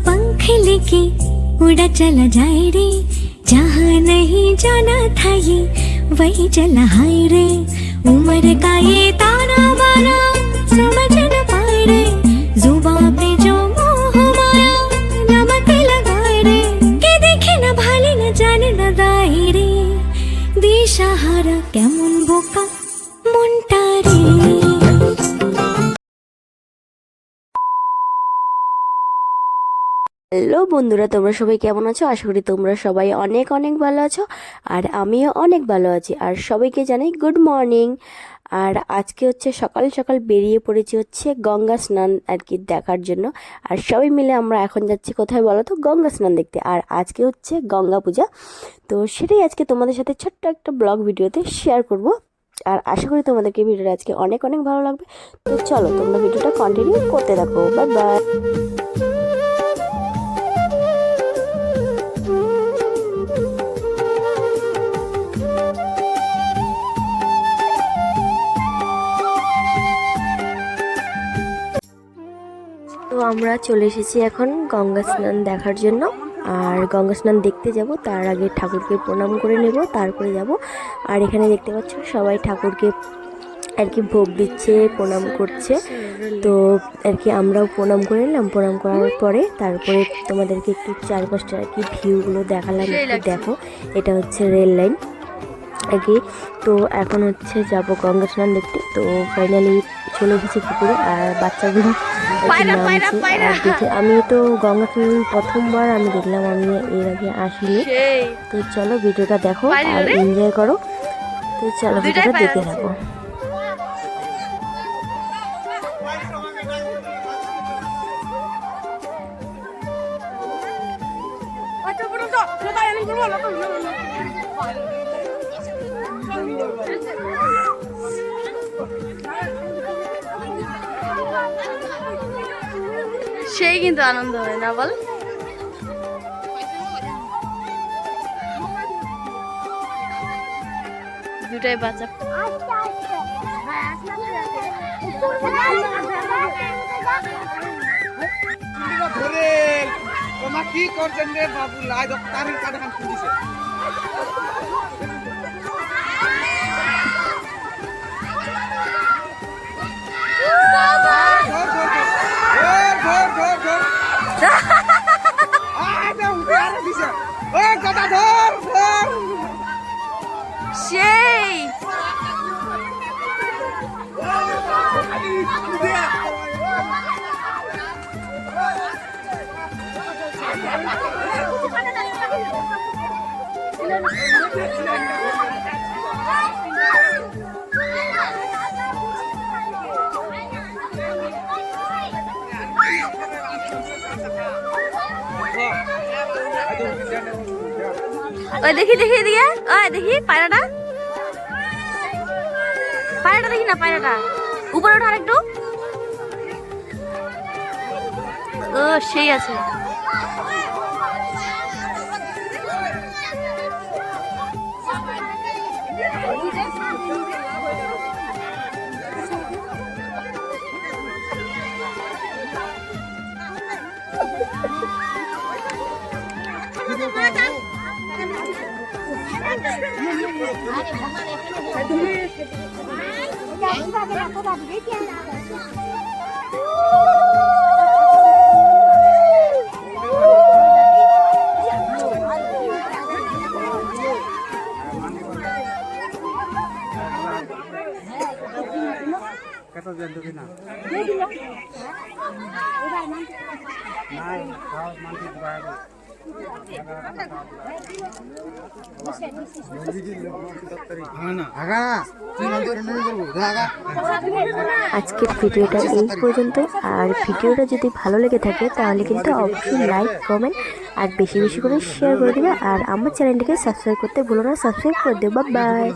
पंख लेके उड़ा चला जाए रे, जहाँ नहीं जाना था ये वही चला हाय रे। उम्र का ये ताना बाना समझ न पाए रे, जुबां पे जो मोह माया नमक लगाए रे, के देखे न भाले न जाने न दाए रे, दिशाहारा केमन बोका মনটা রে। হ্যালো বন্ধুরা, তোমরা সবাই কেমন আছো? আশা করি তোমরা সবাই অনেক অনেক ভালো আছো, আর আমিও অনেক ভালো আছি। আর সবাইকে জানাই গুড মর্নিং। আর আজকে হচ্ছে সকাল সকাল বেরিয়ে পড়েছি হচ্ছে গঙ্গা স্নান আর কি দেখার জন্য। আর সবাই মিলে আমরা এখন যাচ্ছি কোথায় বলো তো? গঙ্গা স্নান দেখতে। আর আজকে হচ্ছে গঙ্গা পূজা, তো সেটাই আজকে তোমাদের সাথে ছোট্ট একটা ব্লগ ভিডিওতে শেয়ার করব। আর আশা করি তোমাদেরকে ভিডিওটা আজকে অনেক অনেক ভালো লাগবে। তো চলো তোমরা ভিডিওটা কন্টিনিউ করতে থাকো। Bye bye. তো আমরা চলে এসেছি এখন গঙ্গা স্নান দেখার জন্য। আর গঙ্গা স্নান দেখতে যাব, তার আগে ঠাকুরকে প্রণাম করে নেব, তারপরে যাব। আর এখানে দেখতে পাচ্ছ সবাই ঠাকুরকে আর কি ভোগ দিচ্ছে, প্রণাম করছে। তো আর কি আমরাও প্রণাম করে নিলাম। প্রণাম করার পরে তারপরে তোমাদেরকে একটু চারপাশটা আর কি ভিউগুলো দেখালাম। একটু দেখো, এটা হচ্ছে রেল লাইন আর কি। তো এখন হচ্ছে যাব গঙ্গা স্নান দেখতে। তো ফাইনালি চলে এসেছি পুকুরে, আর বাচ্চাগুলো নামছে। আর দেখে আমি তো গঙ্গা স্নান প্রথমবার আমি দেখলাম, আমি এর আগে আসিনি। তো চলো ভিডিওটা দেখো আর এনজয় করো। তো চলো ভিডিওটা দেখতে থাকো। সেই কিন্তু আনন্দ হয় না বল? দুটাই বাচ্চা। তোমার কি করছেন রে বাবু? লাইজ তারিখ কাটা খান পুলিশে। সেই ওই দেখি দেখি এদিকে, ওই দেখি পায়রাটা, পায়রাটা দেখি না, পায়রাটা উপরে ওঠা আরেকটু। ও সেই আছে। আজকের ভিডিওটা এই পর্যন্ত। আর ভিডিওটা যদি ভালো লেগে থাকে তাহলে কিন্তু অবশ্যই লাইক, কমেন্ট আর বেশি বেশি করে শেয়ার করে দেবে। আর আমার চ্যানেলটিকে সাবস্ক্রাইব করতে ভুলো না, সাবস্ক্রাইব করে দেবো। Bye bye.